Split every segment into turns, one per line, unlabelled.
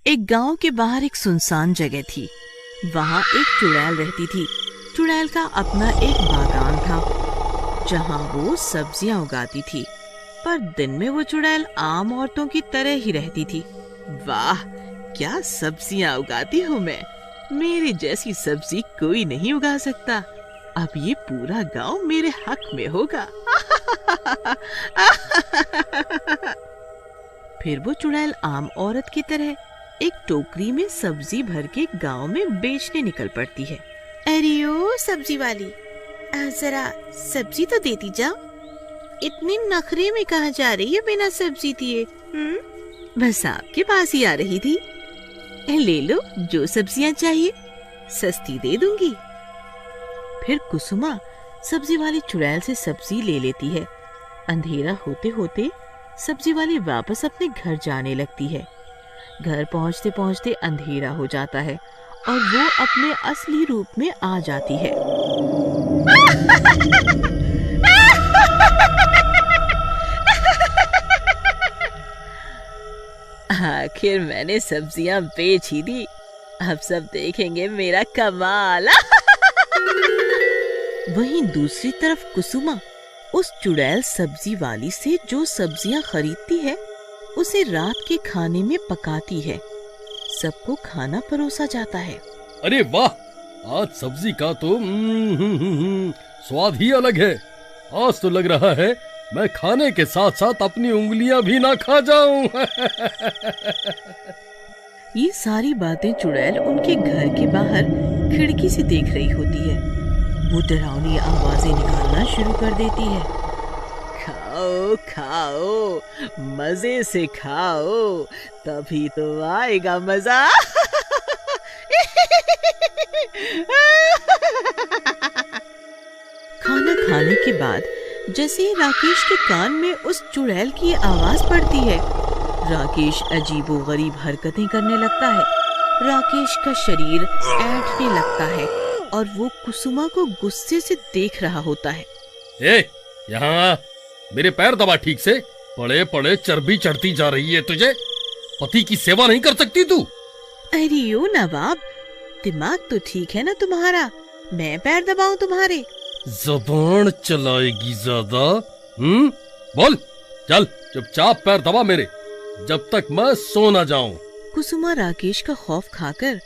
एक गांव के बाहर एक सुनसान जगह थी। वहां एक चुड़ैल रहती थी। चुड़ैल का अपना एक बागान था जहां वो सब्जियां उगाती थी, पर दिन में वो चुड़ैल आम औरतों की तरह ही रहती थी। वाह, क्या सब्जियां उगाती हूँ मैं! मेरे जैसी सब्जी कोई नहीं उगा सकता। अब ये पूरा गांव मेरे हक में होगा। फिर वो चुड़ैल आम औरत की तरह एक टोकरी में सब्जी भर के गांव में बेचने निकल पड़ती है। अरे ओ सब्जी वाली, जरा सब्जी तो देती जाओ। इतनी नखरे में कहाँ जा रही है बिना सब्जी दिए? बस आपके पास ही आ रही थी। ले लो, जो सब्जियां चाहिए सस्ती दे दूंगी। फिर कुसुमा सब्जी वाली चुड़ैल से सब्जी ले लेती है। अंधेरा होते होते सब्जी वाली वापस अपने घर जाने लगती है। घर पहुंचते पहुंचते अंधेरा हो जाता है और वो अपने असली रूप में आ जाती है। आखिर मैंने सब्जियां बेच ही दी। अब सब देखेंगे मेरा कमाल। वहीं दूसरी तरफ कुसुमा उस चुड़ैल सब्जी वाली से जो सब्जियां खरीदती है उसे रात के खाने में पकाती है। सबको खाना परोसा जाता है।
अरे वाह, आज सब्जी का तो स्वाद ही अलग है। आज तो लग रहा है मैं खाने के साथ साथ अपनी उंगलियां भी ना खा जाऊं।
ये सारी बातें चुड़ैल उनके घर के बाहर खिड़की से देख रही होती है। वो डरावनी आवाजें निकालना शुरू कर देती है। खाओ खाओ, मजे से खाओ, तभी तो आएगा मजा। खाना खाने के बाद जैसे ही राकेश के कान में उस चुड़ैल की आवाज पड़ती है, राकेश अजीबोगरीब हरकतें करने लगता है। राकेश का शरीर ऐंठने लगता है और वो कुसुमा को गुस्से से देख रहा होता है।
यहाँ मेरे पैर दबा ठीक से। पड़े पड़े चर्बी चढ़ती जा रही है तुझे। पति की सेवा नहीं कर सकती तू?
अरे ओ नवाब, दिमाग तो ठीक है ना तुम्हारा? मैं पैर दबाऊं तुम्हारे?
ज़बान चलाएगी ज्यादा? बोल, चल चुपचाप पैर दबा मेरे, जब तक मैं सो ना जाऊं।
कुसुमा राकेश का खौफ खाकर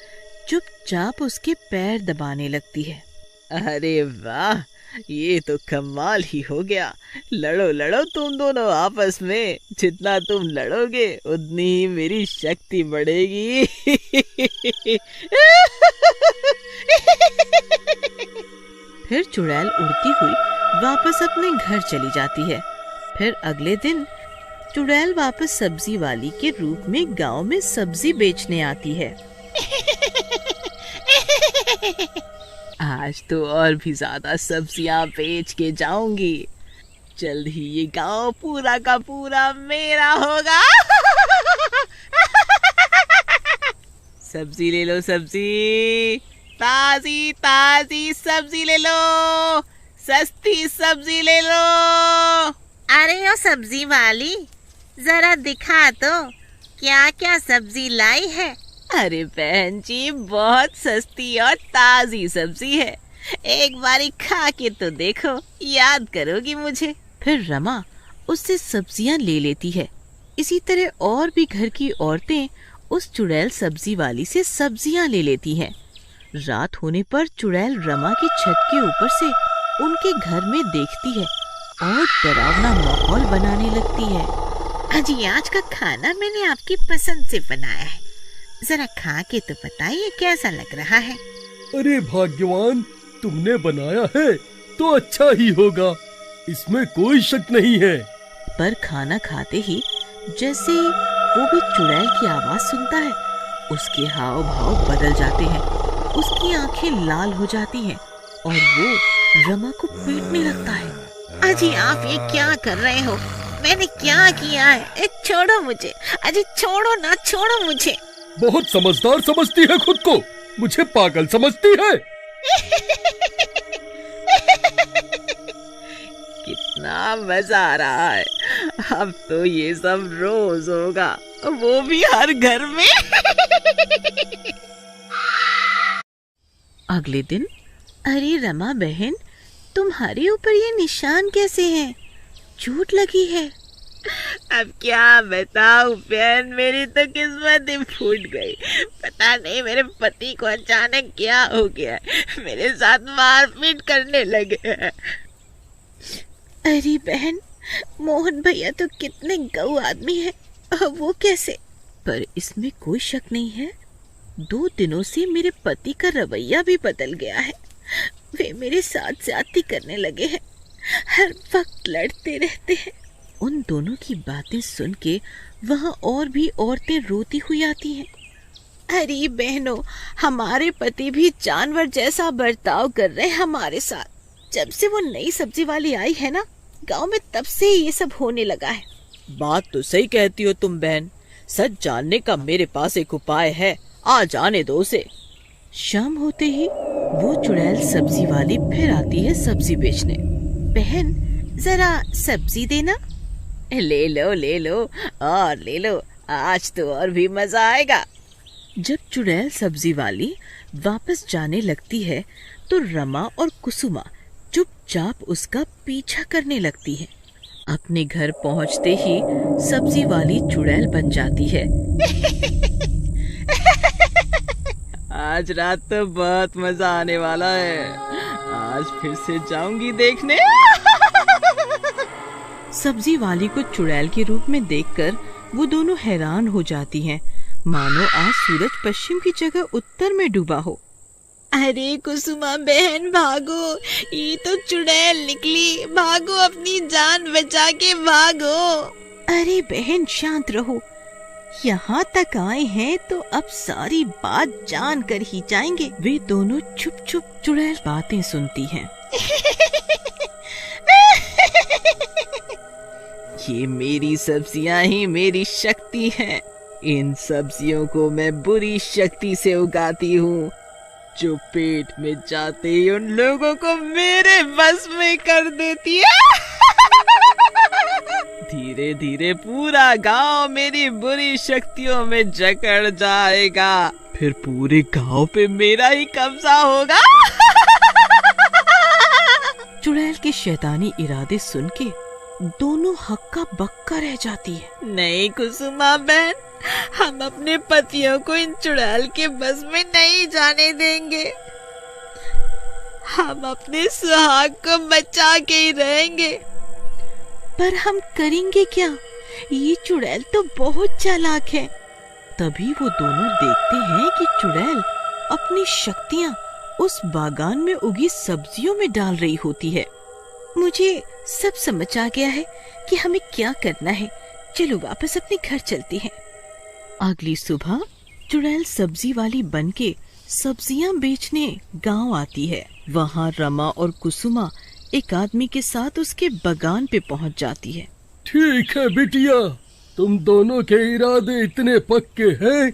चुपचाप उसके पैर दबाने लगती है। अरे वाह, ये तो कमाल ही हो गया। लड़ो लड़ो तुम दोनों आपस में। जितना तुम लड़ोगे उतनी ही मेरी शक्ति बढ़ेगी। फिर चुड़ैल उड़ती हुई वापस अपने घर चली जाती है। फिर अगले दिन चुड़ैल वापस सब्जी वाली के रूप में गांव में सब्जी बेचने आती है। आज तो और भी ज्यादा सब्जियां बेच के जाऊंगी। जल्द ही ये गांव पूरा का पूरा मेरा होगा। सब्जी ले लो, सब्जी, ताजी ताजी सब्जी ले लो, सस्ती सब्जी ले लो।
अरे ओ सब्जी वाली, जरा दिखा तो क्या क्या सब्जी लाई है।
अरे बहन जी, बहुत सस्ती और ताजी सब्जी है। एक बारी खा के तो देखो, याद करोगी मुझे। फिर रमा उससे सब्जियां ले लेती है। इसी तरह और भी घर की औरतें उस चुड़ैल सब्जी वाली से सब्जियां ले लेती हैं। रात होने पर चुड़ैल रमा की छत के ऊपर से उनके घर में देखती है और डरावना माहौल बनाने लगती है।
अजी, आज का खाना मैंने आपकी पसंद से बनाया है, जरा खा के तो बताइए कैसा लग रहा है।
अरे भाग्यवान, तुमने बनाया है तो अच्छा ही होगा, इसमें कोई शक नहीं है।
पर खाना खाते ही जैसे वो भी चुड़ैल की आवाज सुनता है, उसके हाव भाव बदल जाते हैं, उसकी आंखें लाल हो जाती हैं और वो रमा को पीटने लगता है।
अजी, आप ये क्या कर रहे हो? मैंने क्या किया है? छोड़ो मुझे। अजी छोड़ो ना, छोड़ो मुझे।
बहुत समझदार समझती है खुद को, मुझे पागल समझती है।
कितना मजा आ रहा है। अब तो ये सब रोज होगा, वो भी हर घर में। अगले दिन, अरे रमा बहन, तुम्हारे ऊपर ये निशान कैसे हैं? चोट लगी है?
अब क्या बताऊं बहन, मेरी तो किस्मत ही फूट गई। पता नहीं मेरे पति को अचानक क्या हो गया, मेरे साथ मारपीट करने लगे हैं।
अरे बहन, मोहन भैया तो कितने गऊ आदमी है, वो कैसे? पर इसमें कोई शक नहीं है, 2 दिनों से मेरे पति का रवैया भी बदल गया है। वे मेरे साथ ज्यादती करने लगे हैं, हर वक्त लड़ते रहते हैं। उन दोनों की बातें सुन के वहाँ और भी औरतें रोती हुई आती हैं। अरे बहनों, हमारे पति भी जानवर जैसा बर्ताव कर रहे हैं हमारे साथ। जब से वो नई सब्जी वाली आई है ना गांव में, तब से ये सब होने लगा है।
बात तो सही कहती हो तुम बहन, सच जानने का मेरे पास एक उपाय है, आ जाने दो उसे।
शाम होते ही वो चुड़ैल सब्जी वाली फिर आती है सब्जी बेचने। बहन, जरा सब्जी देना।
ले लो ले लो और ले लो, आज तो और भी मजा आएगा।
जब चुड़ैल सब्जी वाली वापस जाने लगती है तो रमा और कुसुमा चुपचाप उसका पीछा करने लगती है। अपने घर पहुंचते ही सब्जी वाली चुड़ैल बन जाती है।
आज रात तो बहुत मजा आने वाला है, आज फिर से जाऊंगी देखने।
सब्जी वाली को चुड़ैल के रूप में देखकर वो दोनों हैरान हो जाती हैं, मानो आज सूरज पश्चिम की जगह उत्तर में डूबा हो।
अरे कुसुमा बहन भागो, ये तो चुड़ैल निकली, भागो अपनी जान बचा के भागो।
अरे बहन शांत रहो, यहाँ तक आए हैं तो अब सारी बात जान कर ही जाएंगे। वे दोनों चुप चुप चुड़ैल बातें सुनती हैं।
ये मेरी सब्जियां ही मेरी शक्ति है, इन सब्जियों को मैं बुरी शक्ति से उगाती हूँ, जो पेट में जाते ही उन लोगों को मेरे बस में कर देती है। धीरे धीरे पूरा गांव मेरी बुरी शक्तियों में जकड़ जाएगा, फिर पूरे गांव पे मेरा ही कब्जा होगा।
चुड़ैल के शैतानी इरादे सुन के दोनों हक्का बक्का रह जाती है।
नहीं कुसुमा बहन, हम अपने पतियों को इन चुड़ैल के बस में नहीं जाने देंगे। हम अपने सुहाग को बचा के ही रहेंगे।
पर हम करेंगे क्या? ये चुड़ैल तो बहुत चालाक है। तभी वो दोनों देखते हैं कि चुड़ैल अपनी शक्तियाँ उस बागान में उगी सब्जियों में डाल रही होती है। मुझे सब समझ आ गया है कि हमें क्या करना है। चलो वापस अपने घर चलते हैं। अगली सुबह चुड़ैल सब्जी वाली बनके सब्जियां बेचने गांव आती है। वहाँ रमा और कुसुमा एक आदमी के साथ उसके बागान पे पहुँच जाती है।
ठीक है बिटिया, तुम दोनों के इरादे इतने पक्के हैं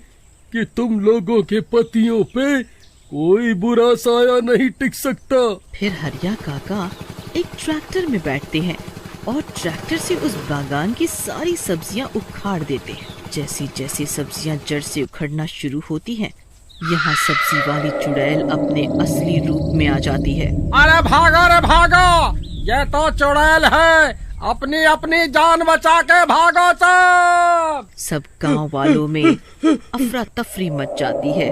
कि तुम लोगों के पतियों पे कोई बुरा साया नहीं टिक सकता।
फिर हरिया काका एक ट्रैक्टर में बैठते हैं और ट्रैक्टर से उस बागान की सारी सब्जियां उखाड़ देते हैं। जैसी जैसी सब्जियां जड़ से उखड़ना शुरू होती हैं, यहाँ सब्जी वाली चुड़ैल अपने असली रूप में आ जाती है।
अरे भागो, ये तो चुड़ैल है, अपनी अपनी जान बचा के भागो
सब गांव वालों में अफरा तफरी मच जाती है।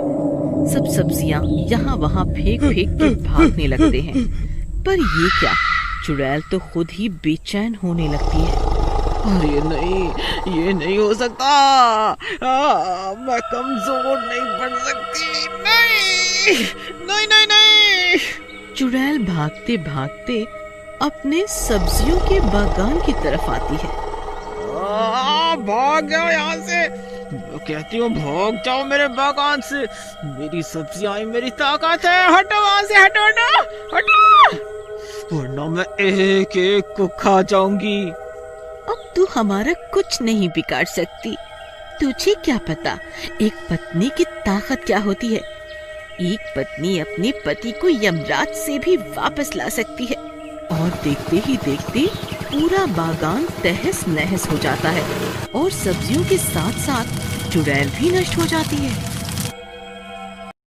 सब सब्जियां यहाँ वहाँ फेंक फेंक के भागने लगते हैं। पर ये क्या, चुड़ैल तो खुद ही बेचैन होने लगती है।
अरे नहीं, ये नहीं हो सकता, मैं कमजोर नहीं पड़ सकती, नहीं।
चुड़ैल भागते भागते अपने सब्जियों के बागान की तरफ आती है।
भाग जाओ यहाँ से, कहती हूँ भाग जाओ मेरे बागान से, मेरी सब्जियां ही मेरी ताकत है, हटो वहाँ से, हटो, वरना मैं एक एक को खा जाऊंगी।
अब तू हमारा कुछ नहीं बिगाड़ सकती। तुझे क्या पता एक पत्नी की ताकत क्या होती है। एक पत्नी अपने पति को यमराज से भी वापस ला सकती है। और देखते ही देखते पूरा बागान तहस नहस हो जाता है और सब्जियों के साथ साथ चुड़ैल भी नष्ट हो जाती है।